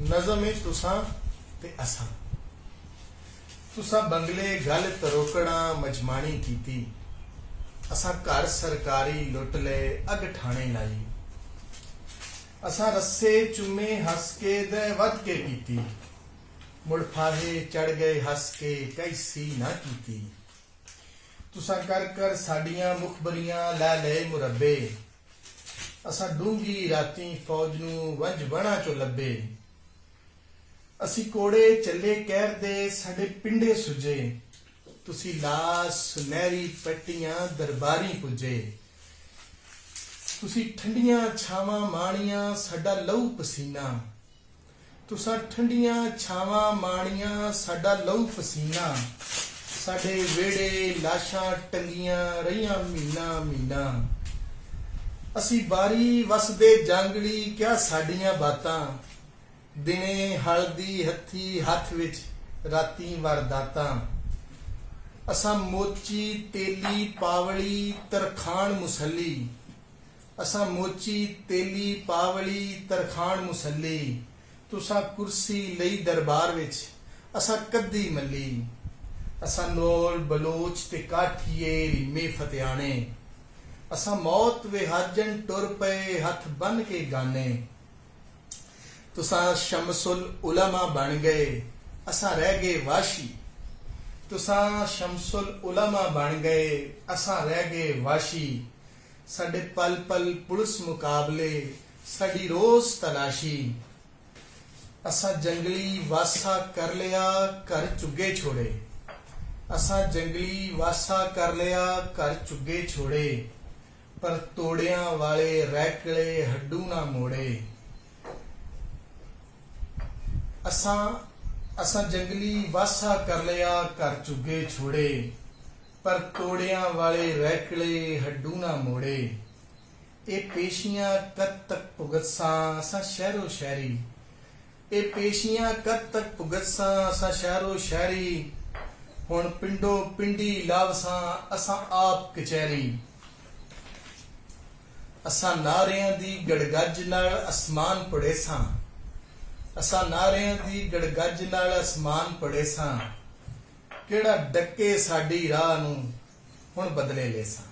नज़म है तुसां ते असां। तुसां बंगले गल तरोकड़ा मजमानी कीती, असां घर सरकारी लुट ले अग ठाणे लाई। असां रस्से चुमे हस के दे वध के पीती, मुड़ फाहे चढ़ गए हस के कैसी ना कीती। तुसां कर कर साडियां मुखबरियां लै ले मुरब्बे, असां डूंगी राती फौज नूं वंज वणा चो लब्बे। असी कोड़े चले कहर दे साडे पिंडे सुजे, तुसी लास सुनहरी पट्टियां दरबारी पुजे। तुसी ठंडियां छावां माणियां साडा लहू पसीना, तुसां ठंडियां छावां माणियां साडा लहू पसीना। साडे वेड़े लाशां टंगियां रहियां मीना मीना। असी बारी वसदे जांगली क्या साडियां बातां, दिने हल्दी हथी हथ विच राती वारदातां। असां मोची तेली पावली तरखान मुसली, असां मोची तेली पावली तरखान मुसली। तुसां कुर्सी लई दरबार विच असां कद्दी मली। असां नोल बलोच ते काठिए रिमे फतियाने, असां मौत विहाजन टुर पे हथ बन के गाने। तुसां शमसुल उलमा बन गए असां रह गए वाशी, तुसां शमसुल उलमा बन गए असां रह गए वाशी। साडे पल पल पुलिस मुकाबले साडी रोज तलाशी। असां जंगली वासा कर लिया घर चुगे छोड़े, असां जंगली वासा कर लिया घर चुगे छोड़े। पर तोड़ियां वाले रैकले हड्डू ना मोड़े। असां जंगली वासा कर लिया घर चुगे छोड़े, पर तोड़ियां वाले रैकले हड्डू ना मोड़े। ए पेशियां कद तक भुगतसां असां शहरो शहरी, ए पेशियां कद तक भुगतसां असां शहरो शहरी। हुण पिंडो पिंडी लावसां असां आप कचहरी। असां नारियां दी गड़गज नाल असमान पड़ेसां, असां नारियां दी गड़गज नाल असमान पड़ेसां। किहड़ा डके साडी राह नूं हुण बदले लेसां।